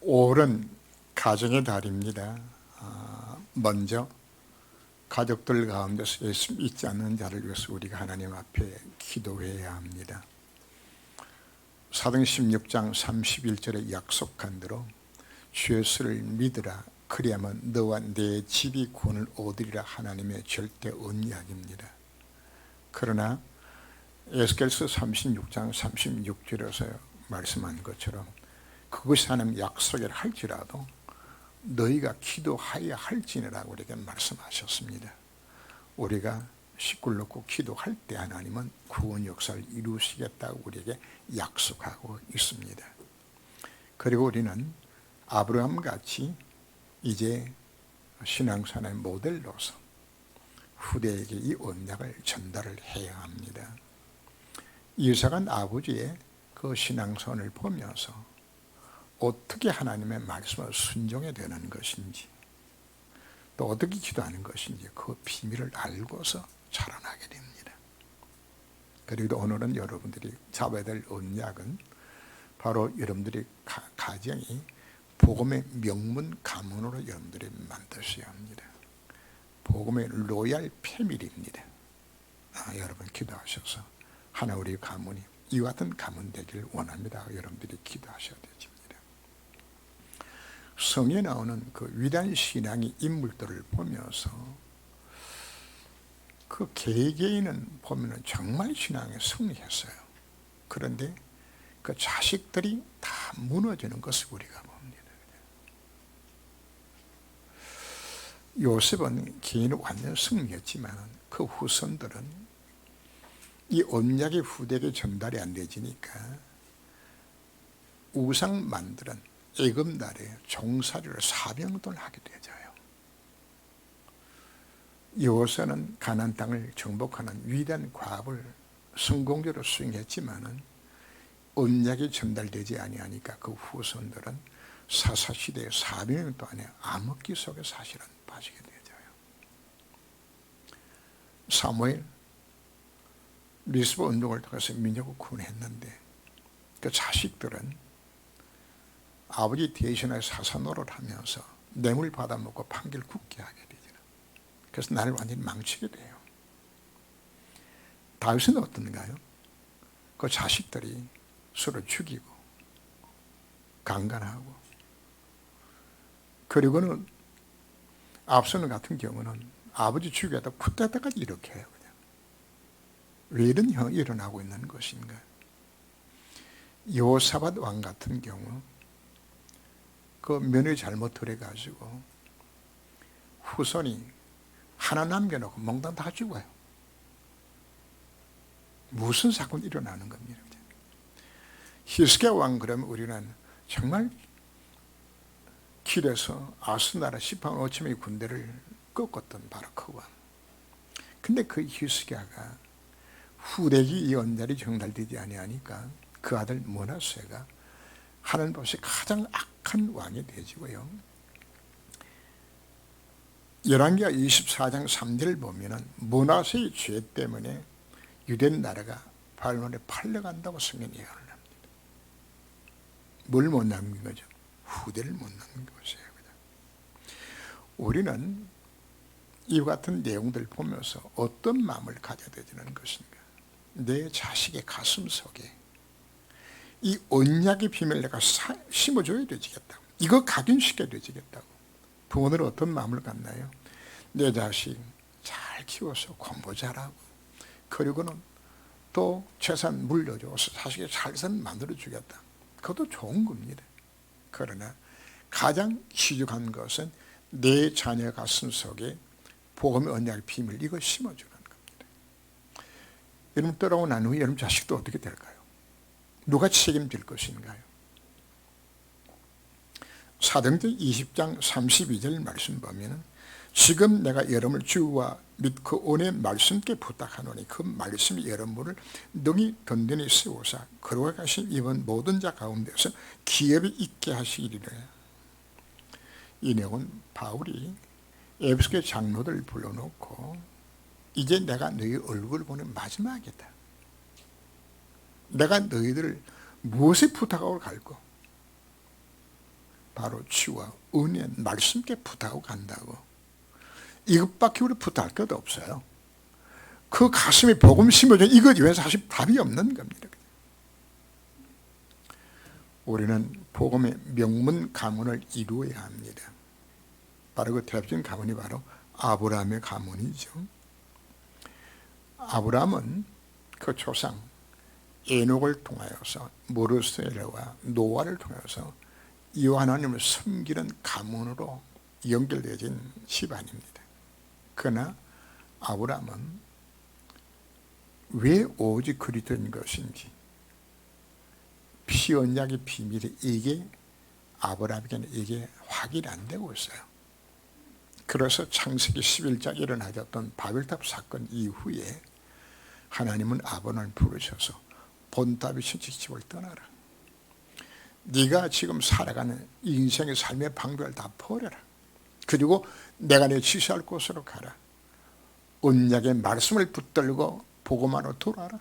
5월은 가정의 달입니다. 먼저 가족들 가운데서 예수 믿지 않는 자를 위해서 우리가 하나님 앞에 기도해야 합니다. 사도행전 16장 31절에 약속한 대로 주 예수를 믿으라, 그리하면 너와 내 집이 구원을 얻으리라 하나님의 절대 언약입니다. 그러나 에스겔서 36장 36절에서 말씀한 것처럼 그것이 하나님 약속이라 할지라도 너희가 기도하여야 할지니라고 우리에게 말씀하셨습니다. 우리가 식구를 놓고 기도할 때 하나님은 구원 역사를 이루시겠다고 우리에게 약속하고 있습니다. 그리고 우리는 아브라함 같이 이제 신앙생활의 모델로서 후대에게 이 언약을 전달을 해야 합니다. 이삭은 아버지의 그 신앙선을 보면서 어떻게 하나님의 말씀을 순종해야 되는 것인지, 또 어떻게 기도하는 것인지 그 비밀을 알고서 자라나게 됩니다. 그리고 오늘은 여러분들이 잡아야 될 언약은 바로 여러분들이 가정이 복음의 명문 가문으로 여러분들이 만드셔야 합니다. 복음의 로얄 패밀리입니다. 여러분 기도하셔서 하나 우리 가문이 이와 같은 가문 되기를 원합니다. 여러분들이 기도하셔야 되십니다. 성에 나오는 그 위대한 신앙의 인물들을 보면서 그 개개인은 보면 정말 신앙에 승리했어요. 그런데 그 자식들이 다 무너지는 것을 우리가 봅니다. 요셉은 개인은 완전 승리했지만 그 후손들은 이 언약의 후대에게 전달이 안 되지니까 우상 만드는 애굽 나라의 종살이를 사병을 하게 되어요. 여호수아는 가나안 땅을 정복하는 위대한 과업을 성공적으로 수행했지만은 언약이 전달되지 아니하니까 그 후손들은 사사시대의 사병 동안에 암흑기 속에 사실은 빠지게 되어요. 사무엘 미스바 운동을 통해서 민족을 구원했는데 그 자식들은 아버지 대신에 사사노릇 하면서 뇌물 받아먹고 판결 굳게 하게 되죠. 그래서 나를 완전히 망치게 돼요. 다윗은 어떤가요? 그 자식들이 서로 죽이고 강간하고, 그리고는 압살롬 같은 경우는 아버지 죽이다 쿠데타까지 이렇게 해요. 그냥. 왜 이런 형이 일어나고 있는 것인가? 여호사밧 왕 같은 경우 그 며느리 잘못 들여가지고 후손이 하나 남겨놓고 몽땅 다 죽어요. 무슨 사건이 일어나는 겁니다. 히스기야 왕 그러면 우리는 정말 길에서 아스나라 18,5천명의 군대를 꺾었던 바로 그 왕. 근데 그 히스기야가 후대기 이 언약이 전달되지 아니하니까 그 아들 므낫세가 하나님 앞에 가장 악한 왕이 되지고요. 열왕기하 24장 3절을 보면은 므낫세의 죄 때문에 유대 나라가 바벨론에 팔려간다고 성경이 예언을 합니다. 뭘 못 남긴 거죠? 후대를 못 남긴 것이에요. 우리는 이와 같은 내용들을 보면서 어떤 마음을 가져야 되는 것인가? 내 자식의 가슴 속에 이 언약의 비밀을 내가 심어줘야 되지겠다고, 이거 각인시켜야 되지겠다고. 부모들은 어떤 마음을 갖나요? 내 자식 잘 키워서 공부 잘하고, 그리고는 또 재산 물려줘서 자식이 잘 사는 만들어주겠다. 그것도 좋은 겁니다. 그러나 가장 귀중한 것은 내 자녀 가슴 속에 복음의 언약의 비밀, 이걸 심어주는 겁니다. 여러분 떠나고 난 후에 여러분 자식도 어떻게 될까요? 누가 책임질 것인가요? 사도행전 20장 32절 말씀 보면 지금 내가 여러분을 주와 및 그 은혜의 말씀께 부탁하노니 그 말씀이 여러분을 능히 든든히 세우사 그러고 가신 이번 모든 자 가운데서 기업이 있게 하시리라. 이 내용은 바울이 에베소교회 장로들을 불러놓고 이제 내가 너희 얼굴을 보는 마지막이다. 내가 너희들을 무엇에 부탁하고 갈고? 바로 주와 은혜 말씀께 부탁하고 간다고. 이것밖에 우리 부탁할 것 없어요. 그 가슴에 복음 심어져 이것 외에서 사실 답이 없는 겁니다. 우리는 복음의 명문 가문을 이루어야 합니다. 바로 그 대표적인 가문이 바로 아브라함의 가문이죠. 아브라함은 그 조상 에녹을 통하여서 무르셀레와 노아를 통해서 이 하나님을 섬기는 가문으로 연결되어진 집안입니다. 그러나 아브라함은 왜 오직 그리스도인 것인지 피언약의 비밀이 이게 아브라함에게는 이게 확인이 안 되고 있어요. 그래서 창세기 11장에 일어나졌던 바벨탑 사건 이후에 하나님은 아브라함을 부르셔서 본다윗의 집을 떠나라. 네가 지금 살아가는 인생의 삶의 방법을 다 버려라. 그리고 내가 네 지시할 곳으로 가라. 언약의 말씀을 붙들고 복음으로 돌아라.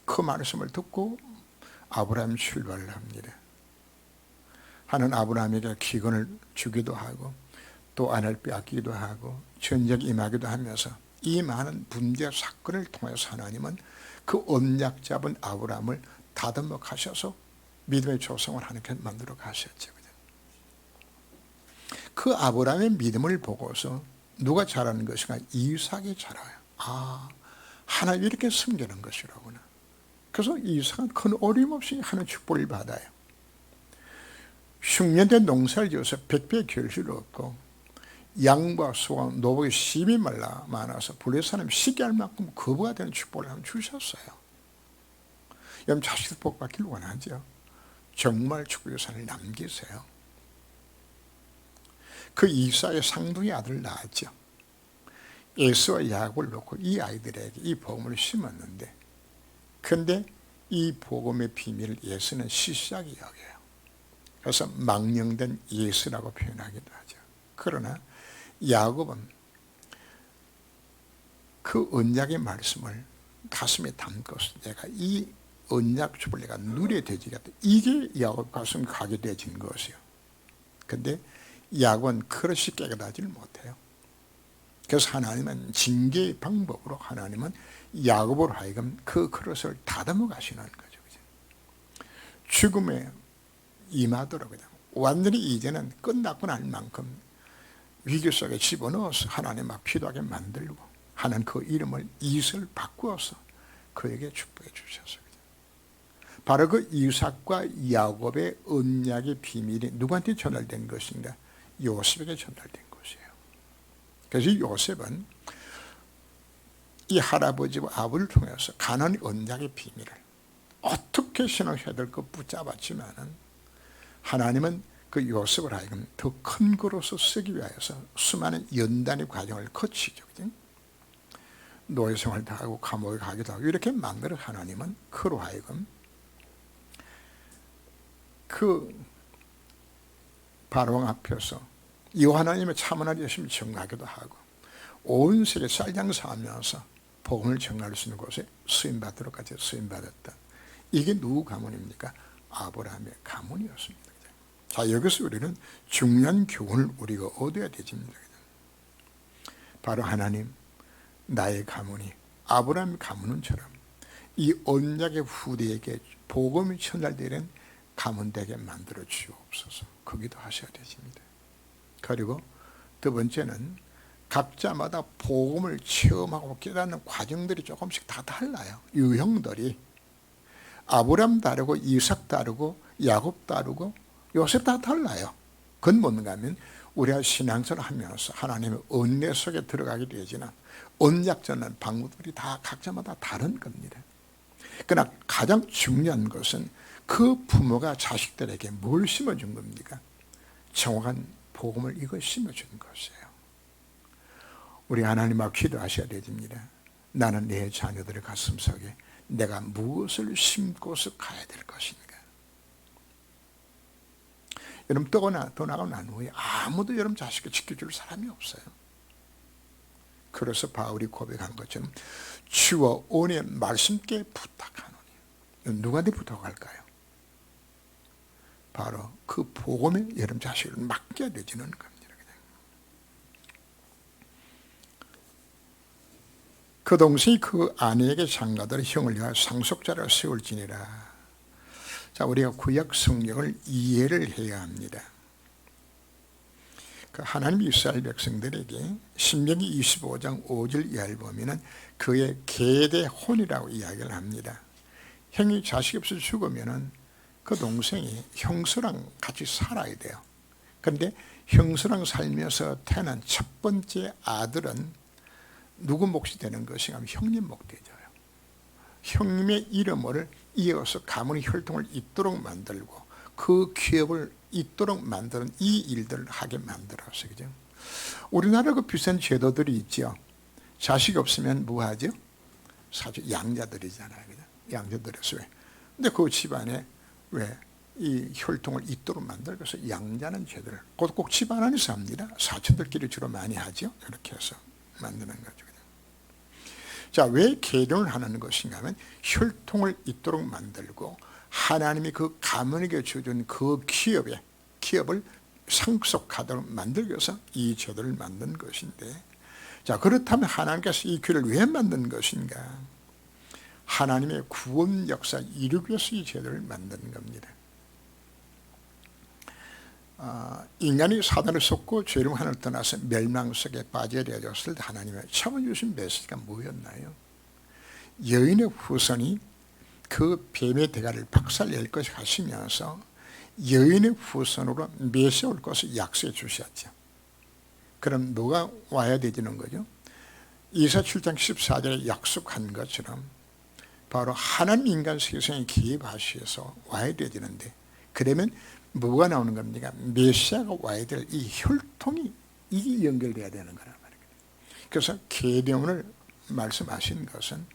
그 말씀을 듣고 아브라함이 출발을 합니다. 하는 아브라함에게 기근을 주기도 하고 또 아내를 빼앗기기도 하고 전쟁에 임하기도 하면서 이 많은 문제 사건을 통해서 하나님은 그 언약 잡은 아브라함을 다듬어 가셔서 믿음의 조상을 하나님께 만들어 가셨죠. 그 아브라함의 믿음을 보고서 누가 잘하는 것인가? 이삭이 잘해요. 아, 하나님 이렇게 섬기는 것이라구나. 그래서 이삭은 큰 어림없이 하는 축복을 받아요. 흉년된 농사를 지어서 백배의 결실을 얻고 양과 소와 노복이 심히 많아서 불레사람 시기할 만큼 거부가 되는 축복을 하나님 주셨어요. 여러분 자식들 복 받길 원하죠. 정말 축복의 산을 남기세요. 그 이삭의 상둥이 아들을 낳았죠. 에서와 야곱을 놓고 이 아이들에게 이 복음을 심었는데, 그런데 이 복음의 비밀을 예수는 시시하게 여겨요. 그래서 망령된 예수라고 표현하기도 하죠. 그러나 야곱은 그 언약의 말씀을 가슴에 담고서 내가 이 언약 줍을 내가 누려야 되지겠다. 이게 야곱 가슴 가게 되어진 것이에요. 그런데 야곱은 그릇이 깨끗하지를 못해요. 그래서 하나님은 징계의 방법으로 하나님은 야곱으로 하여금 그 그릇을 다듬어 가시는 거죠. 죽음에 임하더라고요. 완전히 이제는 끝났구나 할 만큼 위기 속에 집어넣어서 하나님 막 피도하게 만들고 하나님 그 이름을 이슬 바꾸어서 그에게 축복해 주셨어요. 바로 그 이삭과 야곱의 언약의 비밀이 누구한테 전달된 것인가? 요셉에게 전달된 것이에요. 그래서 요셉은 이 할아버지와 아버지를 통해서 가나안의 언약의 비밀을 어떻게 신앙해야 될 것 붙잡았지만은 하나님은 그 요셉을 하여금 더 큰 거로서 쓰기 위하여서 수많은 연단의 과정을 거치죠. 노예 생활도 하고 감옥에 가기도 하고 이렇게 만들어 하나님은 그로 하여금 그 바로왕 앞에서 이 하나님의 참언을 열심히 전하기도 하고 온 세계 쌀장사하면서 복음을 전할 수 있는 곳에 쓰임받도록까지 쓰임받았다. 이게 누구 가문입니까? 아브라함의 가문이었습니다. 자, 여기서 우리는 중요한 교훈을 우리가 얻어야 되집니다. 바로 하나님, 나의 가문이 아브라함의 가문은처럼 이 언약의 후대에게 복음이 전달되는 가문 되게 만들어 주옵소서. 거기도 하셔야 되십니다. 그리고 두 번째는 각자마다 복음을 체험하고 깨닫는 과정들이 조금씩 다 달라요. 유형들이 아브라함 다르고 이삭 다르고 야곱 다르고 요셉 다 달라요. 그건 뭔가 하면 우리가 신앙생활을 하면서 하나님의 은혜 속에 들어가게 되지만 언약 전하는 방법들이 다 각자마다 다른 겁니다. 그러나 가장 중요한 것은 그 부모가 자식들에게 뭘 심어준 겁니까? 정확한 복음을 이거 심어준 것이에요. 우리 하나님 앞 기도하셔야 됩니다. 나는 내 자녀들의 가슴속에 내가 무엇을 심고서 가야 될 것인가? 여러분 떠나고 난 후에 아무도 여러분 자식을 지켜줄 사람이 없어요. 그래서 바울이 고백한 것처럼 주와 은혜의 말씀께 부탁하노니. 누구한테 부탁할까요? 바로 그 복음에 여러분 자식을 맡겨내지는 겁니다. 그 동생이 그 아내에게 장가들어 형을 위하여 상속자를 세울지니라. 자, 우리가 구약 성경을 이해를 해야 합니다. 그 하나님이 이스라엘 백성들에게 신명기 25장 5절 이하를 보면은 그의 계대혼이라고 이야기를 합니다. 형이 자식이 없어 죽으면은 그 동생이 형수랑 같이 살아야 돼요. 그런데 형수랑 살면서 태어난 첫 번째 아들은 누구 몫이 되는 것인가 하면 형님 몫 되져요. 형님의 이름을 이어서 가문의 혈통을 잇도록 만들고 그 기업을 잇도록 만드는 이 일들을 하게 만들어서, 그죠? 우리나라 그 비싼 제도들이 있죠. 자식이 없으면 뭐 하죠? 사실 양자들이잖아요, 그죠? 양자들에서 왜? 근데 그 집안에 왜 이 혈통을 잇도록 만들고 해서 양자는 제도를 꼭 집안 안에서 합니다. 사촌들끼리 주로 많이 하죠. 이렇게 해서 만드는 거죠. 자, 왜 계룡을 하는 것인가 하면 혈통을 잇도록 만들고 하나님이 그 가문에게 주준 그 기업을 상속하도록 만들기 위해서 이 제도를 만든 것인데, 자, 그렇다면 하나님께서 이 교회를 왜 만든 것인가? 하나님의 구원 역사 이루기 위해서 이 제도를 만든 겁니다. 인간이 사단을 속고 죄로 하늘을 떠나서 멸망 속에 빠져 되었을 때 하나님의 처음 주신 메시지가 뭐였나요? 여인의 후손이 그 뱀의 대가를 박살낼 것을 하시면서 여인의 후손으로 메시아 올 것을 약속해 주셨죠. 그럼 누가 와야 되는 거죠? 이사 7장 14절에 약속한 것처럼 바로 하나님 인간 세상에 개입하셔서 와야 되는데, 그러면 뭐가 나오는 겁니까? 메시아가 와야 될 이 혈통이 이게 연결돼야 되는 거란 말이에요. 그래서 계명을 말씀하신 것은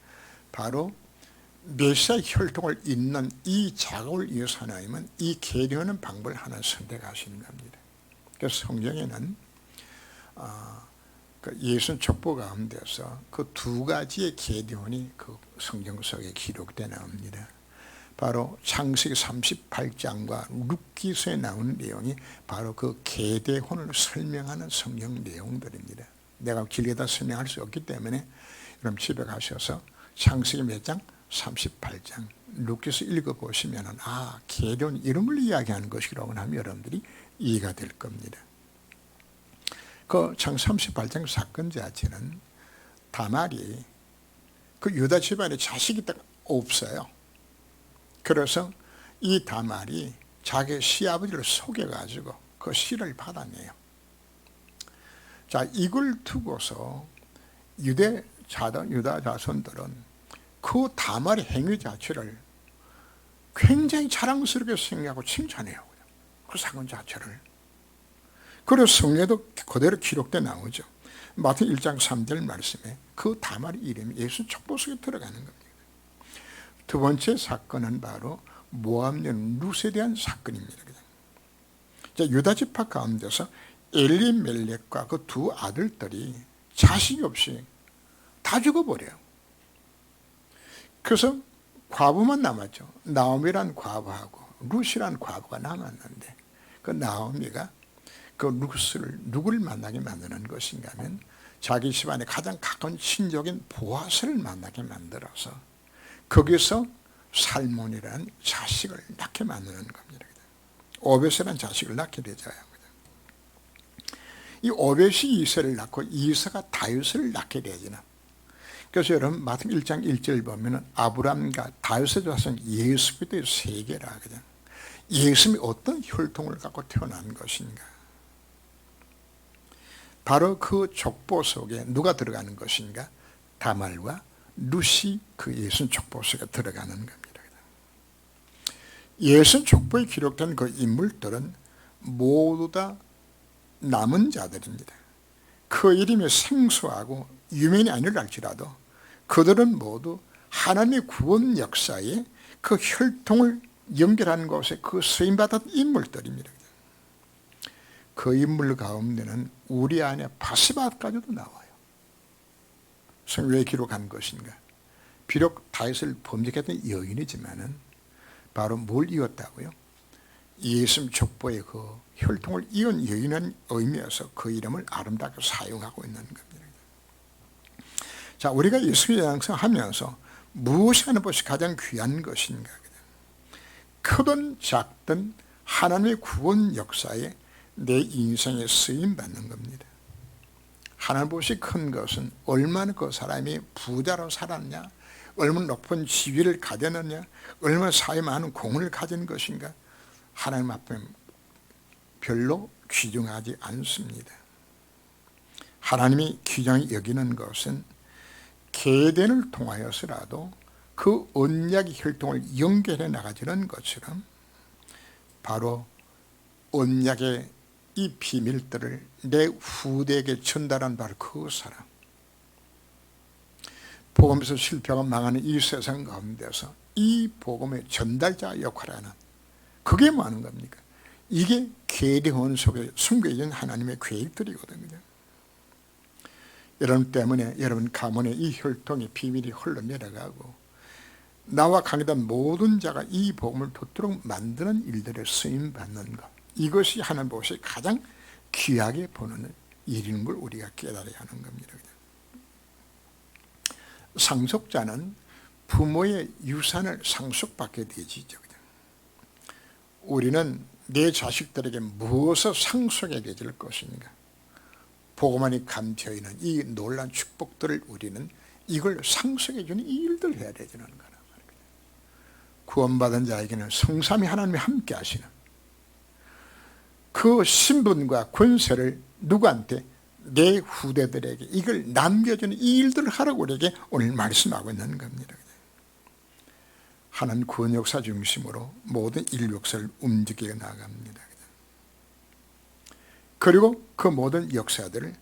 바로 메시아 혈통을 잇는 이 작업을 위해서 하나님은 이 계명하는 방법을 하나 선택하시는 겁니다. 그래서 성경에는 그 예수 족보 가운데서 그 두 가지의 계명이 그 성경 속에 기록되어 나옵니다. 바로 창세기 38장과 룻기서에 나오는 내용이 바로 그 계대혼을 설명하는 성경 내용들입니다. 내가 길게 다 설명할 수 없기 때문에 여러분 집에 가셔서 창세기 몇 장? 38장 룻기서 읽어보시면 계대혼 이런 걸 이야기하는 것이라고 하면 여러분들이 이해가 될 겁니다. 그 창 38장 사건 자체는 다말이 그 유다 집안에 자식이 없어요. 그래서 이 다말이 자기 시아버지를 속여가지고 그 씨를 받아내요. 자, 이걸 두고서 유다 자손들은 그 다말의 행위 자체를 굉장히 자랑스럽게 생각하고 칭찬해요. 그 사건 자체를. 그래서 성경에도 그대로 기록되어 나오죠. 마태복음 1장 3절 말씀에 그 다말의 이름이 예수 족보 속에 들어가는 겁니다. 두 번째 사건은 바로 모압 여인 룻에 대한 사건입니다. 자, 유다 지파 가운데서 엘리멜렉과 그 두 아들들이 자식이 없이 다 죽어버려요. 그래서 과부만 남았죠. 나오미란 과부하고 룻이란 과부가 남았는데, 그 나오미가 그 룻을 누구를 만나게 만드는 것인가 하면 자기 집안의 가장 가까운 친족인 보아스를 만나게 만들어서 거기서 살몬이라는 자식을 낳게 만드는 겁니다. 오벳이라는 자식을 낳게 되잖아요. 이 오벳이 이세를 낳고 이세가 다윗을 낳게 되지는. 그래서 여러분 마태복음 1장 1절 보면 아브람과 다윗의 자손 예수 그리스도의 세계라. 예수님이 어떤 혈통을 갖고 태어난 것인가. 바로 그 족보 속에 누가 들어가는 것인가? 다말과 룻이 그 예수 족보 속에 들어가는 겁니다. 예수 족보에 기록된 그 인물들은 모두 다 남은 자들입니다. 그 이름이 생소하고 유명이 아니랄지라도 그들은 모두 하나님의 구원 역사에 그 혈통을 연결하는 곳에 그 쓰임받은 인물들입니다. 그 인물 가운데는 우리 안에 바세바까지도 나와요. 왜 기록한 것인가? 비록 다윗을 범죄했던 여인이지만은 바로 뭘 이었다고요? 예수님 족보의 그 혈통을 이은 여인은 의미에서 그 이름을 아름답게 사용하고 있는 겁니다. 자, 우리가 예수의 양성하면서 무엇이 하는 것이 가장 귀한 것인가? 크든 작든 하나님의 구원 역사에 내 인생에 쓰임받는 겁니다. 하나님 보시 큰 것은 얼마나 그 사람이 부자로 살았냐, 얼마나 높은 지위를 가졌느냐, 얼마나 사회에 많은 공을 가진 것인가, 하나님 앞에 별로 귀중하지 않습니다. 하나님이 귀중히 여기는 것은 계den을 통하여서라도 그 언약의 혈통을 연결해 나가지는 것처럼 바로 언약의 이 비밀들을 내 후대에게 전달한 바로 그 사람, 복음에서 실패하고 망하는 이 세상 가운데서 이 복음의 전달자 역할을 하는, 그게 뭐 하는 겁니까? 이게 계대헌 속에 숨겨진 하나님의 계획들이거든요. 여러분 때문에 여러분 가문에 이 혈통의 비밀이 흘러내려가고 나와 관계된 모든 자가 이 복음을 도토록 만드는 일들에 쓰임받는 것, 이것이 하나님 보시 가장 귀하게 보는 일인 걸 우리가 깨달아야 하는 겁니다. 상속자는 부모의 유산을 상속받게 되지죠. 우리는 내 자식들에게 무엇을 상속해 줄 것인가? 복음 안에 감춰있는 이 놀라운 축복들을 우리는 이걸 상속해 주는 이 일들을 해야 되는 거란 말이에요. 구원받은 자에게는 성삼위 하나님이 함께 하시는 그 신분과 권세를 누구한테? 내 후대들에게 이걸 남겨주는 이 일들을 하라고 우리에게 오늘 말씀하고 있는 겁니다. 하나님 구원 역사 중심으로 모든 인류 역사를 움직여 나갑니다. 그리고 그 모든 역사들을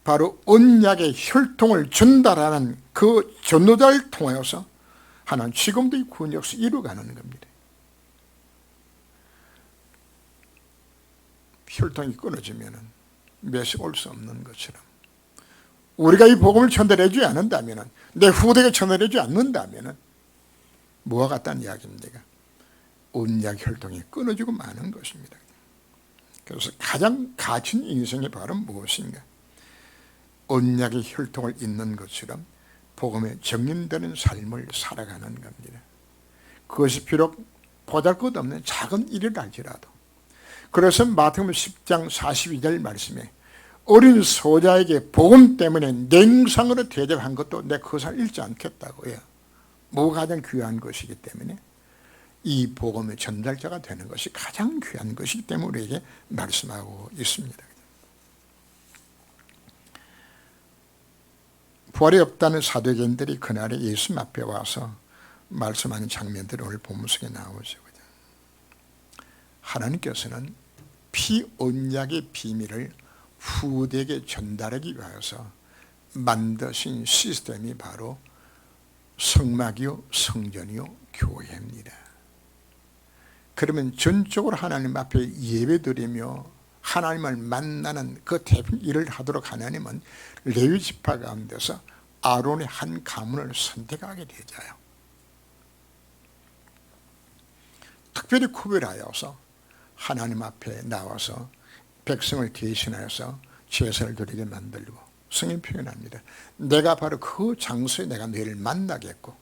바로 언약의 혈통을 전달하는 그 전도자를 통하여서 하나님 지금도 이 구원 역사 이루어가는 겁니다. 혈통이 끊어지면 몇이 올 수 없는 것처럼 우리가 이 복음을 전달해 주지 않는다면, 내 후대가 전달해 주지 않는다면 뭐와 같다는 이야기입니까? 언약 혈통이 끊어지고 마는 것입니다. 그래서 가장 가진 인생의 바로 무엇인가? 언약의 혈통을 잇는 것처럼 복음에 정인되는 삶을 살아가는 겁니다. 그것이 비록 보잘것없는 작은 일을 할지라도, 그래서 마태복음 10장 42절 말씀에 어린 소자에게 복음 때문에 냉상으로 대접한 것도 내 그것을 잃지 않겠다고요. 뭐가 가장 귀한 것이기 때문에 이 복음의 전달자가 되는 것이 가장 귀한 것이기 때문에 우리에게 말씀하고 있습니다. 부활이 없다는 사도계인들이 그날에 예수님 앞에 와서 말씀하는 장면들이 오늘 본문 속에 나오죠. 하나님께서는 피언약의 비밀을 후대에게 전달하기 위해서 만드신 시스템이 바로 성막이요, 성전이요, 교회입니다. 그러면 전적으로 하나님 앞에 예배드리며 하나님을 만나는 그 대표 일을 하도록 하나님은 레위 지파 가운데서 아론의 한 가문을 선택하게 되잖아요. 특별히 구별하여서 하나님 앞에 나와서 백성을 대신하여서 제사를 드리게 만들고, 성경 표현합니다. 내가 바로 그 장소에 내가 너희를 만나겠고,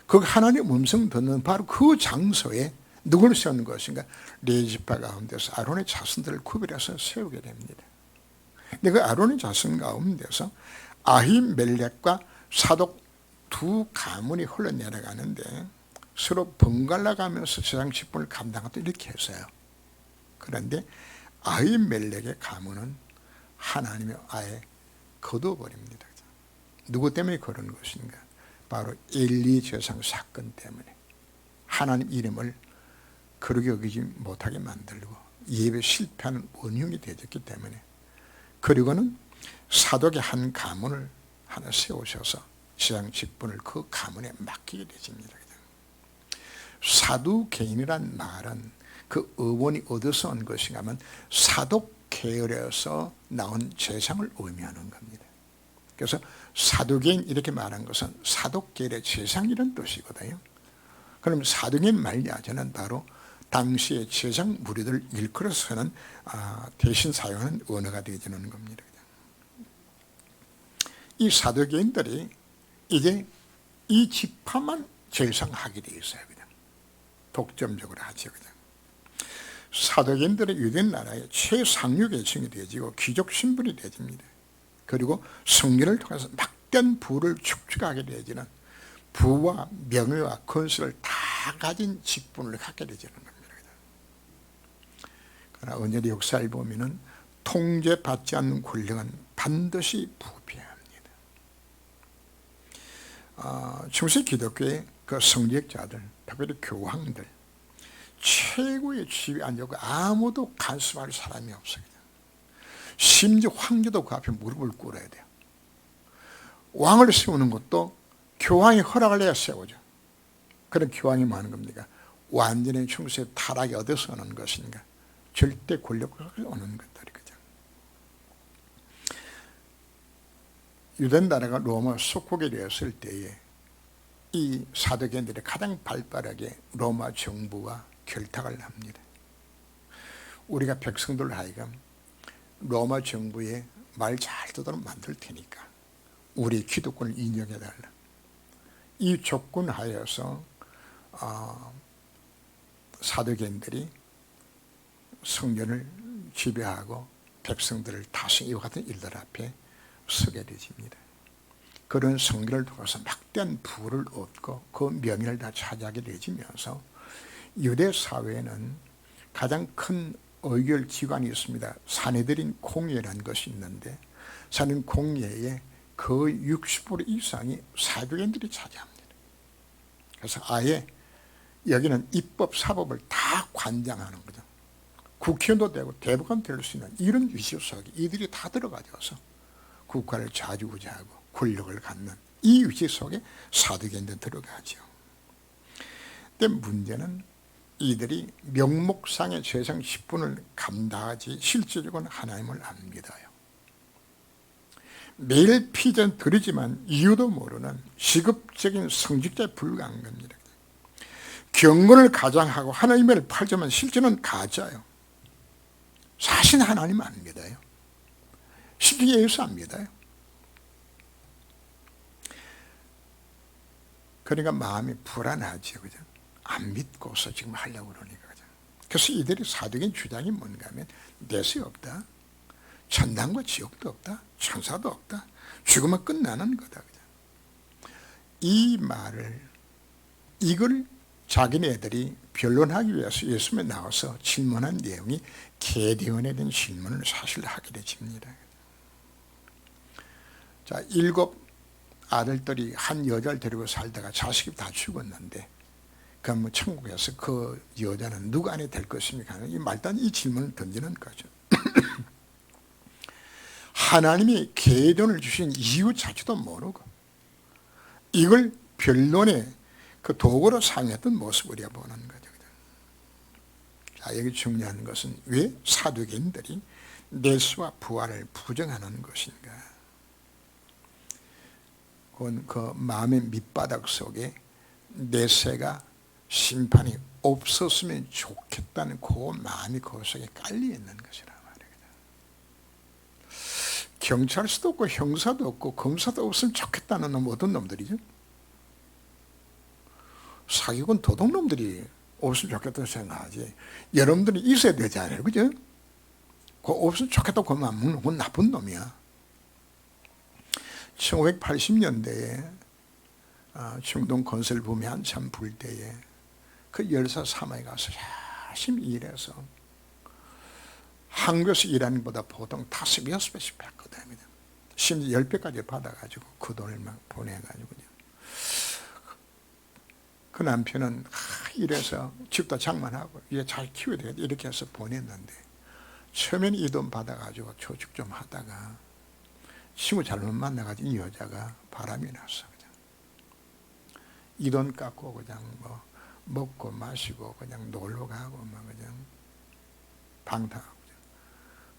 그 하나님의 음성 듣는 바로 그 장소에 누구를 세우는 것인가? 레위 지파 가운데서 아론의 자손들을 구별해서 세우게 됩니다. 근데 그 아론의 자손 가운데서 아히멜렉과 사독 두 가문이 흘러내려가는데 서로 번갈아 가면서 세상 직분을 감당하도록 이렇게 했어요. 그런데 아히멜렉의 가문은 하나님의 아예 거둬버립니다. 누구 때문에 그런 것인가? 바로 엘리 제사장 사건 때문에 하나님 이름을 그러게 여기지 못하게 만들고 예배 실패하는 원흉이 되었기 때문에, 그리고는 사독의 한 가문을 하나 세우셔서 세상 직분을 그 가문에 맡기게 되십니다. 사두개인이란 말은 그 어원이 어디서 온 것인가 하면 사독 계열에서 나온 제상을 의미하는 겁니다. 그래서 사두개인 이렇게 말한 것은 사독 계열의 제상이라는 뜻이거든요. 그럼 사두개인 말야자는 바로 당시의 제장 무리들 일컬어서는 대신 사용하는 언어가 되어지는 겁니다. 이 사도계인들이 이제 이 지파만 절상하게 되어 있어요. 그냥 독점적으로 하죠. 그냥 사도계인들은 유대 나라의 최상류 계층이 되어지고 귀족 신분이 되어집니다. 그리고 성전을 통해서 막대한 부를 축적하게 되어지는 부와 명예와 건설을 다 가진 직분을 갖게 되어지는 겁니다. 그러나 언제나 역사를 보면은 통제받지 않는 권력은 반드시 부패합니다. 중세 기독교의 그 성직자들, 특별히 교황들, 최고의 지위에 앉아서 아무도 간섭할 사람이 없어요. 심지어 황제도 그 앞에 무릎을 꿇어야 돼요. 왕을 세우는 것도 교황이 허락을 해야 세우죠. 그런 교황이 뭐 하는 겁니까? 완전히 중세 타락이 어디서 오는 것인가? 절대 권력에서 오는 것들이거든요. 유대 나라가 로마 속국이 되었을 때에 이 사도계인들이 가장 발빠르게 로마 정부와 결탁을 합니다. 우리가 백성들 하여금 로마 정부에 말 잘 듣도록 만들 테니까 우리 기득권을 인정해달라. 이 조건 하에서 사도계인들이 성전을 지배하고 백성들을 다스리고 이와 같은 일들 앞에 서게 되집니다. 그런 성전을 통해서 막대한 부를 얻고 그 명예를 다 차지하게 되지면서 유대 사회에는 가장 큰 의결 기관이 있습니다. 사내들인 공예라는 것이 있는데 사는 공예의 거의 60% 이상이 사도계인들이 차지합니다. 그래서 아예 여기는 입법, 사법을 다 관장하는 거죠. 국회의원도 되고 대법관 될 수 있는 이런 위치 속에 이들이 다 들어가져서 국가를 좌지우지하고 권력을 갖는 이 위치 속에 사도계인들이 들어가죠. 근데 문제는 이들이 명목상의 재상 직분을 감당하지 실질적으로는 하나님을 안 믿어요. 매일 피전 드리지만 이유도 모르는 시급적인 성직자에 불과한 겁니다. 경건을 가장하고 하나님을 팔지만 실제는 가짜요. 사실 하나님 안 믿어요. 실제 예수 안 믿어요. 그러니까 마음이 불안하죠. 그죠? 안 믿고서 지금 하려고 그러니까. 그죠? 그래서 이들이 사도계인 주장이 뭔가 하면 내세 없다. 천당과 지옥도 없다. 천사도 없다. 죽으면 끝나는 거다. 그죠? 이 말을 이걸 자기네들이 변론하기 위해서 예수님에 나와서 질문한 내용이 게데온에 대한 질문을 사실 하게 되집니다. 자, 7 아들들이 한 여자를 데리고 살다가 자식이 다 죽었는데 그럼 뭐 천국에서 그 여자는 누구 안에 될 것입니까? 이 말단 이 질문을 던지는 거죠. 하나님이 게데온을 주신 이유 자체도 모르고 이걸 변론의 그 도구로 사용했던 모습을 우리가 보는 거죠. 자, 여기 중요한 것은 왜 사도계인들이 내수와 부활을 부정하는 것인가? 그건 그 마음의 밑바닥 속에 내세가 심판이 없었으면 좋겠다는 그 마음이 그 속에 깔려 있는 것이라 말이에요. 경찰서도 없고 형사도 없고 검사도 없으면 좋겠다는 놈 어떤 놈들이죠? 사기꾼 도둑놈들이 없으면 좋겠다고 생각하지. 여러분들이 있어야 되잖아요. 그죠? 그거 없으면 좋겠다고 그러면 안 먹는 건 나쁜 놈이야. 1980년대에 중동 건설 붐이 한참 불 때에 그 열사 사마에 가서 열심히 일해서 한국에서 일하는 것보다 보통 5, 6배씩 받거든요. 심지어 10배까지 받아가지고 그 돈을 막 보내가지고 그 남편은 이래서 집도 장만하고 이제 잘 키워야 되겠다 이렇게 해서 보냈는데 처음에는 이 돈 받아가지고 조직 좀 하다가 친구 잘못 만나가지고 이 여자가 바람이 났어. 이 돈 갖고 그냥 뭐 먹고 마시고 그냥 놀러 가고 막 그냥 방탕하고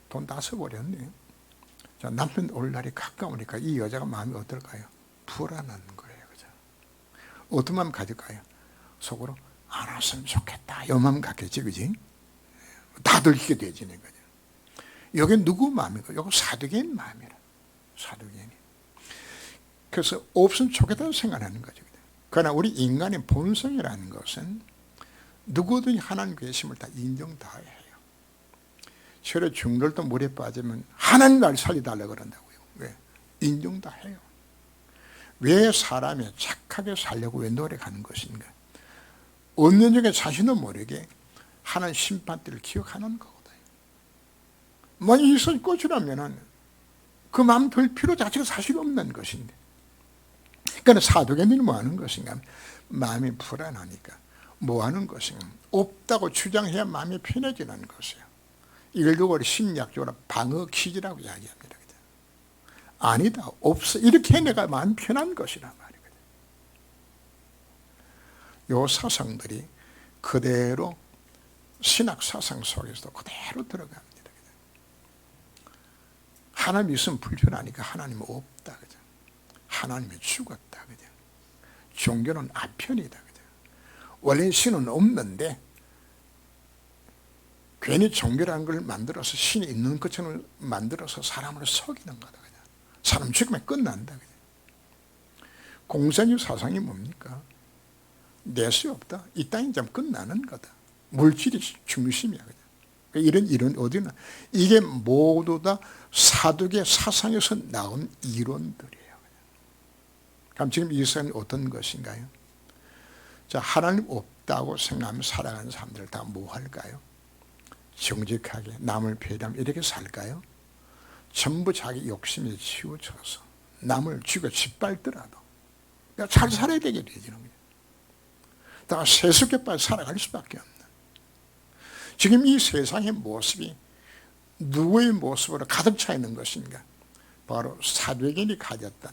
돈 다 써버렸네. 자, 남편 올 날이 가까우니까 이 여자가 마음이 어떨까요? 불안한 거예요. 그죠? 어떤 마음 가질까요? 속으로 안 왔으면 좋겠다 이 마음 같겠지, 그지? 다들 이렇게 되지는 거죠. 이게 누구 마음이고, 이거 사두개인 마음이라. 사두개인. 그래서 없으면 좋겠다고 생각하는 거죠. 그러나 우리 인간의 본성이라는 것은 누구든지 하나님 계심을 다 인정 다 해요. 철에 중들도 물에 빠지면 하나님 날 살려달라고 그런다고요. 왜? 인정 다 해요. 왜 사람이 착하게 살려고 왜 노력하는 것인가? 어느 중에 자신도 모르게 하나님 심판대를 기억하는 거거든요. 만약 이선 꽃이라면 그 마음 들 필요 자체가 사실 없는 것인데, 그러니까 사두개인들이 뭐 하는 것인가? 마음이 불안하니까 뭐 하는 것인가? 없다고 주장해야 마음이 편해지는 것이에요. 이걸 두고 우리 심리학적으로 방어 퀴즈라고 이야기합니다. 아니다, 없어. 이렇게 내가 마음 편한 것이란 말이거든요. 요 사상들이 그대로 신학 사상 속에서도 그대로 들어갑니다. 하나님 있으면 불편하니까 하나님은 없다. 그죠? 하나님이 죽었다. 그죠? 종교는 아편이다. 그죠? 원래 신은 없는데 괜히 종교라는 걸 만들어서 신이 있는 것처럼 만들어서 사람을 속이는 거다. 그죠? 사람 죽으면 끝난다. 그죠? 공산주의 사상이 뭡니까? 내수 없다. 이 땅이 좀 끝나는 거다. 물질이 중심이야. 그죠? 이런 어디나 이게 모두 다 사두개 사상에서 나온 이론들이에요. 그럼 지금 이 사람이 어떤 것인가요? 자, 하나님 없다고 생각하며 살아가는 사람들 다 뭐 할까요? 정직하게 남을 배려하며 이렇게 살까요? 전부 자기 욕심에 치우쳐서 남을 죽여 짓밟더라도 잘 살아야 되게 되지는 거예요. 다 세습게 빨리 살아갈 수밖에 없는. 지금 이 세상의 모습이 누구의 모습으로 가득 차 있는 것인가? 바로 사두개인이 가졌던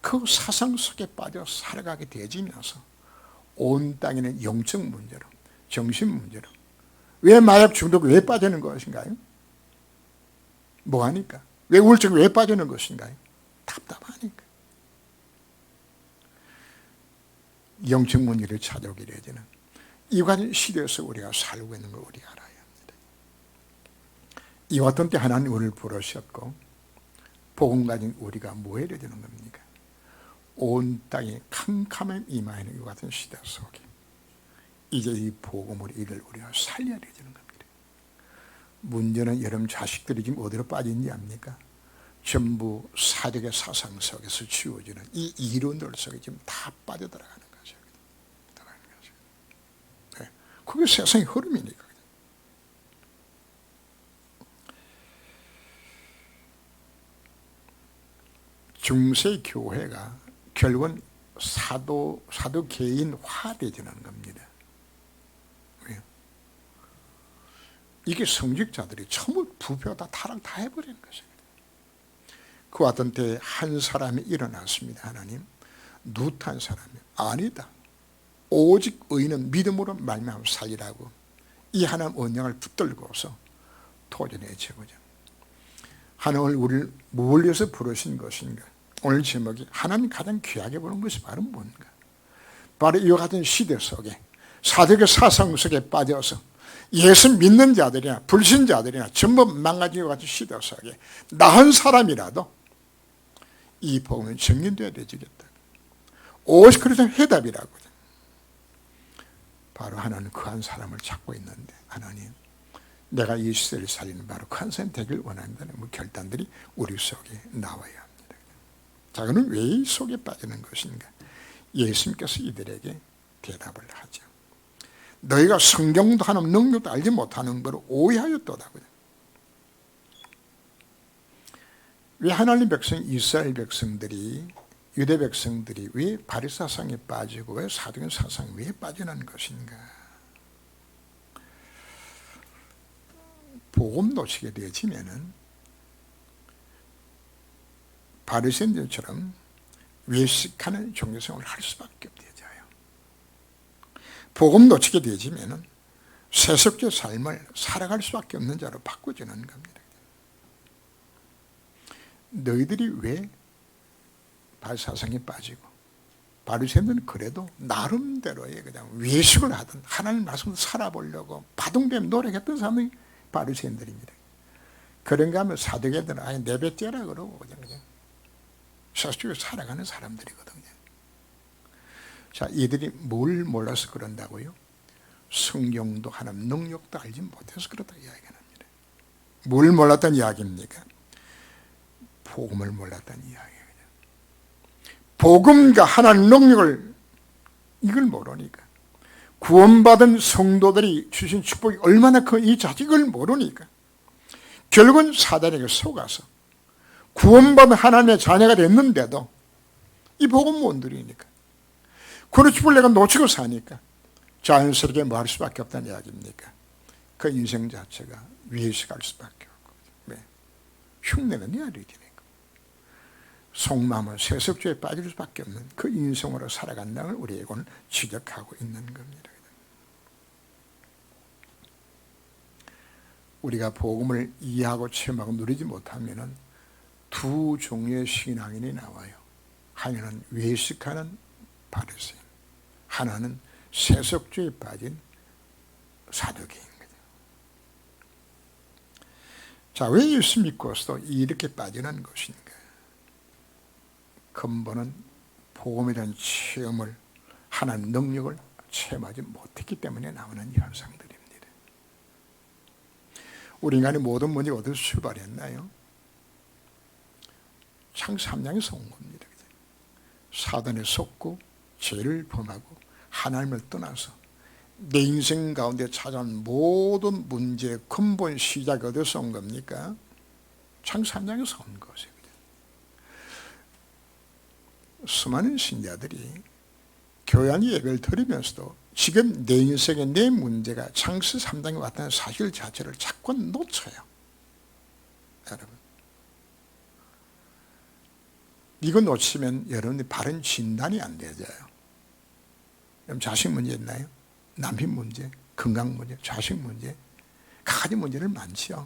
그 사상 속에 빠져 살아가게 되지면서 온 땅에는 영적 문제로, 정신 문제로, 왜 마약 중독 왜 빠지는 것인가요? 뭐하니까? 왜 우울증 왜 빠지는 것인가요? 답답하니까. 영적 문제를 찾아오게 되지는 이 같은 시대에서 우리가 살고 있는 걸 우리가 알아야 합니다. 이와 같은 때 하나님 우리를 부르셨고 복음 가진 우리가 뭐 해야 되는 겁니까? 온 땅에 캄캄한 이마에는 이 같은 시대 속에 이제 이 복음을 이를 우리가 살려야 되는 겁니다. 문제는 여러분 자식들이 지금 어디로 빠진지 압니까? 전부 사적의 사상 속에서 지워지는 이 이론들 속에 지금 다 빠져들어가는 거죠. 네. 그게 세상의 흐름이니까. 중세 교회가 결국은 사도개인화 되지는 겁니다. 왜요? 이게 성직자들이 전부 부패가 다 타락 다 해버리는 것입니다. 그 어떤 때 한 사람이 일어났습니다. 하나님, 누탄 사람이 아니다. 오직 의인은 믿음으로 말미암아 살리라고 이 하나님 언약을 붙들고서 도전해 제거죠. 하나님을 우리를 뭘 위해서 부르신 것인가? 오늘 제목이 하나님 가장 귀하게 보는 것이 바로 뭔가? 바로 이와 같은 시대 속에 사적의 사상 속에 빠져서 예수 믿는 자들이나 불신자들이나 전부 망가지고 같은 시대 속에 나한 사람이라도 이 복음은 정리되어야 되겠다. 오직 그래서 해답이라고. 바로 하나는 그 한 사람을 찾고 있는데 하나님 내가 이 시대를 살리는 바로 그 한 사람이 되길 원한다는 결단들이 우리 속에 나와야 합니다. 자, 그는 왜 이 속에 빠지는 것인가? 예수님께서 이들에게 대답을 하죠. 너희가 성경도 하나님 능력도 알지 못하는 거로 오해하였도다. 왜 하나님 백성 이스라엘 백성들이 유대 백성들이 왜 바리사 사상에 빠지고 왜 사두개인 사상에 왜 빠지는 것인가? 복음 놓치게 되어지면은 바리새인들처럼 외식하는 종교생활을 할 수밖에 없어요. 복음 놓치게 되어지면은 세속적 삶을 살아갈 수밖에 없는 자로 바꿔주는 겁니다. 너희들이 왜 바리사상에 빠지고 바리새인들은 그래도 나름대로의 그냥 외식을 하던 하나님 말씀을 살아보려고 바둥뱀 노력했던 사람이 바리새인들입니다. 그런가 하면 사두개들은 아예 내뱉어라 그러고 그냥 세속적으로 살아가는 사람들이거든요. 자, 이들이 뭘 몰라서 그런다고요? 성경도 하나님 능력도 알지 못해서 그렇다 이야기합니다. 뭘 몰랐던 이야기입니까? 복음을 몰랐던 이야기예요. 복음과 하나님 능력을 이걸 모르니까, 구원받은 성도들이 주신 축복이 얼마나 큰 이 자식을 모르니까 결국은 사단에게 속아서 구원받은 하나님의 자녀가 됐는데도 이 복음 못 누리니까, 그런 축복을 내가 놓치고 사니까 자연스럽게 뭐 할 수밖에 없다는 이야기입니까? 그 인생 자체가 위해서 갈 수밖에 없고, 왜? 흉내는 내야 되니까. 속마음은 세속주의에 빠질 수밖에 없는 그 인생으로 살아간다는 걸 우리에게는 지적하고 있는 겁니다. 우리가 복음을 이해하고 체험하고 누리지 못하면 두 종류의 신앙인이 나와요. 하나는 외식하는 바리새인, 하나는 세속주의에 빠진 사두개인 거죠. 자, 왜 예수 믿고서도 이렇게 빠지는 것인가? 근본은 복음이라는 체험을, 하나님 능력을 체험하지 못했기 때문에 나오는 현상들입니다. 우리 인간의 모든 문제가 어디서 출발했나요? 창세 3장에서 온 겁니다. 사단에 속고 죄를 범하고 하나님을 떠나서 내 인생 가운데 찾아온 모든 문제의 근본 시작이 어디서 온 겁니까? 창세 3장에서 온 것이에요. 수많은 신자들이 교회 안에 예배를 드리면서도 지금 내 인생의 내 문제가 창세 3장에 왔다는 사실 자체를 자꾸 놓쳐요. 여러분, 이거 놓치면 여러분이 바른 진단이 안 되져요. 여러분, 자식 문제 있나요? 남편 문제, 건강 문제, 자식 문제, 가지 문제를 많지요.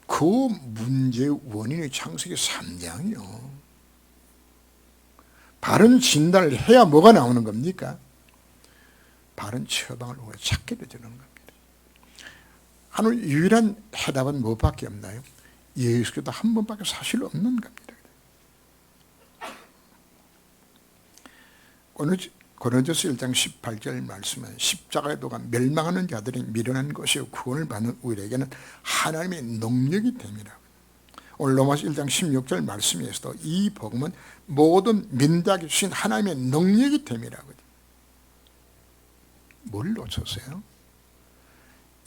그 문제의 원인이 창세기 3장이요. 바른 진단을 해야 뭐가 나오는 겁니까? 바른 처방을 우리가 찾게 되는 겁니다. 하늘 유일한 해답은 무엇밖에 없나요? 예수 그리스도 한 번밖에 사실 없는 겁니다. 고린도서 1장 18절 말씀은 십자가에 도가 멸망하는 자들이 미련한 것이요 구원을 받는 우리에게는 하나님의 능력이 됨이라. 오늘 로마서 1장 16절 말씀에서도 이 복음은 모든 민다에게 주신 하나님의 능력이 됨이라고. 뭘 놓쳤어요?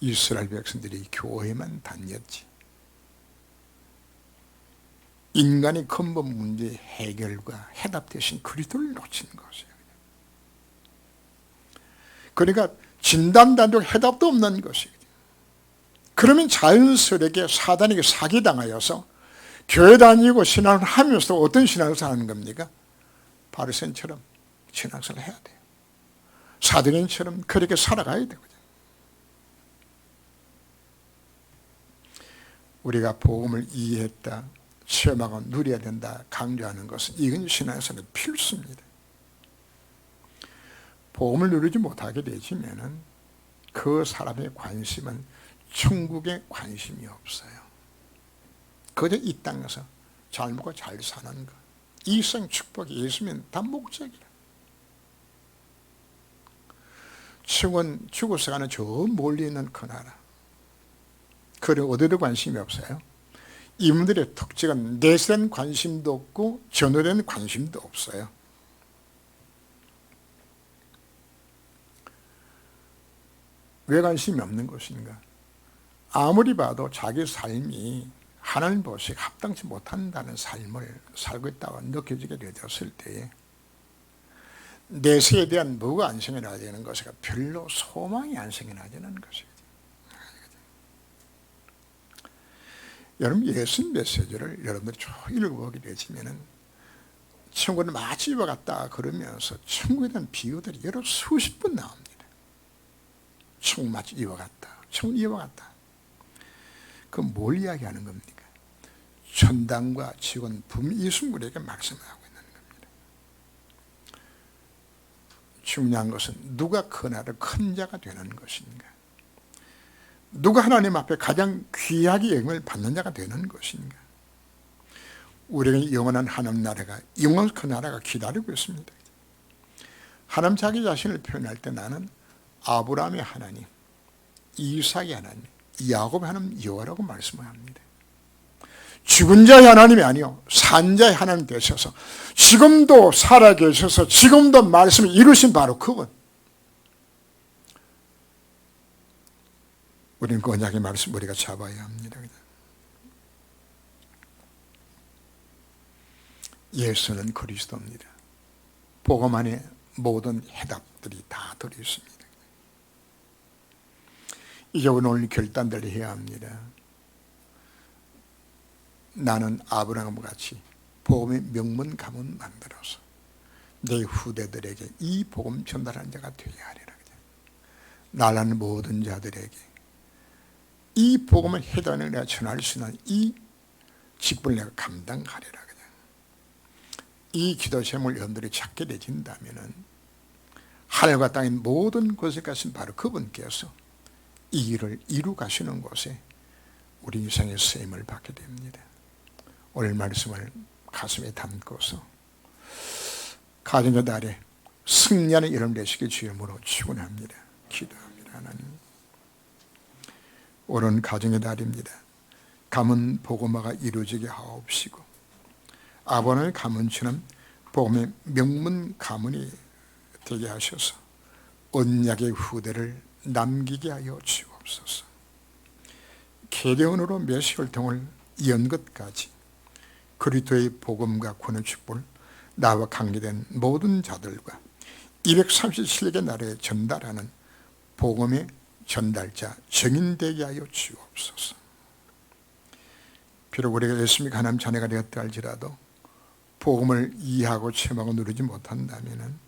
이스라엘 백성들이 교회만 다녔지, 인간의 근본 문제의 해결과 해답 대신 그리스도를 놓친 것이에요. 그러니까 진단도 안 되고 해답도 없는 것이에요. 그러면 자연스럽게 사단에게 사기당하여서 교회 다니고 신앙을 하면서 어떤 신앙을 하는 겁니까? 바리새인처럼 신앙생활을 해야 돼요. 사도행처럼 그렇게 살아가야 되거든요. 우리가 복음을 이해했다, 체험하고 누려야 된다 강조하는 것은 이건 신앙에서는 필수입니다. 복음을 누리지 못하게 되시면은 그 사람의 관심은 천국에 관심이 없어요. 그저 이 땅에서 잘 먹고 잘 사는 것, 이생 축복이 있으면 다 목적이라. 천국은 죽어서 가는 저 멀리 있는 그 나라. 그래 어디도 관심이 없어요. 이분들의 특징은 내세된 관심도 없고 전후된 관심도 없어요. 왜 관심이 없는 것인가? 아무리 봐도 자기 삶이 하나님 보시기에 합당치 못한다는 삶을 살고 있다고 느껴지게 되었을 때에 내세에 대한 뭐가 안 생겨나지는 것이가 별로 소망이 안 생겨나지는 것이죠. 여러분, 예수 메시지를 여러분들이 쭉 읽어보게 되시면은 천국은 마치 이와 같다 그러면서 천국에 대한 비유들이 여러 수십 번 나옵니다. 천국 마치 이와 같다, 천국 이와 같다. 그건 뭘 이야기하는 겁니까? 천당과 지옥은 분명히 이 순간에게 말씀하고 있는 겁니다. 중요한 것은 누가 그 나라의 큰 자가 되는 것인가, 누가 하나님 앞에 가장 귀하게 영을 받는 자가 되는 것인가. 우리에게 영원한 하나님 나라가, 영원한 그 나라가 기다리고 있습니다. 하나님 자기 자신을 표현할 때 나는 아브라함의 하나님, 이삭의 하나님, 야곱의 하나님 여호와라고 말씀을 합니다. 죽은 자의 하나님이 아니요 산 자의 하나님 되셔서 지금도 살아계셔서 지금도 말씀을 이루신 바로 그분. 우리는 그 언약의 말씀 우리가 잡아야 합니다. 예수는 그리스도입니다. 복음 안에 모든 해답들이 다 들어있습니다. 이제 오늘 결단들을 해야 합니다. 나는 아브라함과 같이 복음의 명문 가문 만들어서 내 후대들에게 이 복음 전달하는 자가 되어야 하리라. 나라는 모든 자들에게 이 복음을 해당을 내가 전할 수 있는 이 직분을 내가 감당하리라. 이 기도 제목을 여러분들이 찾게 되진다면 하늘과 땅의 모든 곳에 가신 바로 그분께서 이 일을 이루 가시는 곳에 우리 인생의 쓰임을 받게 됩니다. 오늘 말씀을 가슴에 담고서 가정의 달에 승리하는 이름 되시길 주님으로 축원합니다. 기도합니다. 하나님, 오늘 가정의 달입니다. 가문 복음화가 이루어지게 하옵시고 아버지의 가문처럼 복음의 명문 가문이 되게 하셔서 언약의 후대를 남기게 하여 주옵소서. 계례원으로 메시올통을 연 것까지 그리스도의 복음과 구원의 축복을 나와 관계된 모든 자들과 237개 나라에 전달하는 복음의 전달자 증인되게 하여 주옵소서. 비록 우리가 예수님이 하나님 자녀가 되었다 할지라도 복음을 이해하고 체험하고 누리지 못한다면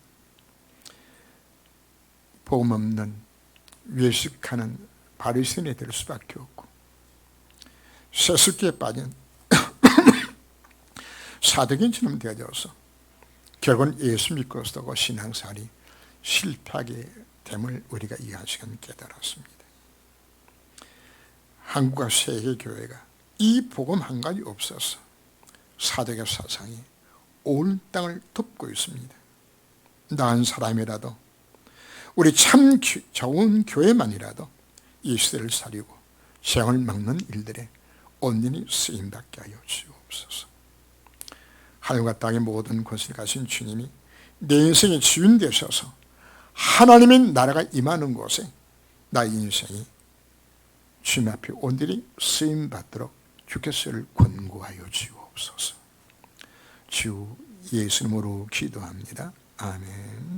복음 없는 외식하는 바리새인이 될 수밖에 없고 세습기에 빠진 사도인처럼 되어져서 결국은 예수 믿고 쓰고 신앙생활이 실패하게 됨을 우리가 이 시간 깨달았습니다. 한국과 세계교회가 이 복음 한 가지 없어서 사도의 사상이 온 땅을 덮고 있습니다. 나 한 사람이라도 우리 참 좋은 교회만이라도 이 시대를 살리고 재앙을 막는 일들에 온전히 쓰임받게 하여 주옵소서. 하늘과 땅의 모든 곳을 가신 주님이 내 인생의 주인 되셔서 하나님의 나라가 임하는 곳에 나의 인생이 주님 앞에 온전히 쓰임받도록 주께서를 권고하여 주옵소서. 주 예수님으로 기도합니다. 아멘.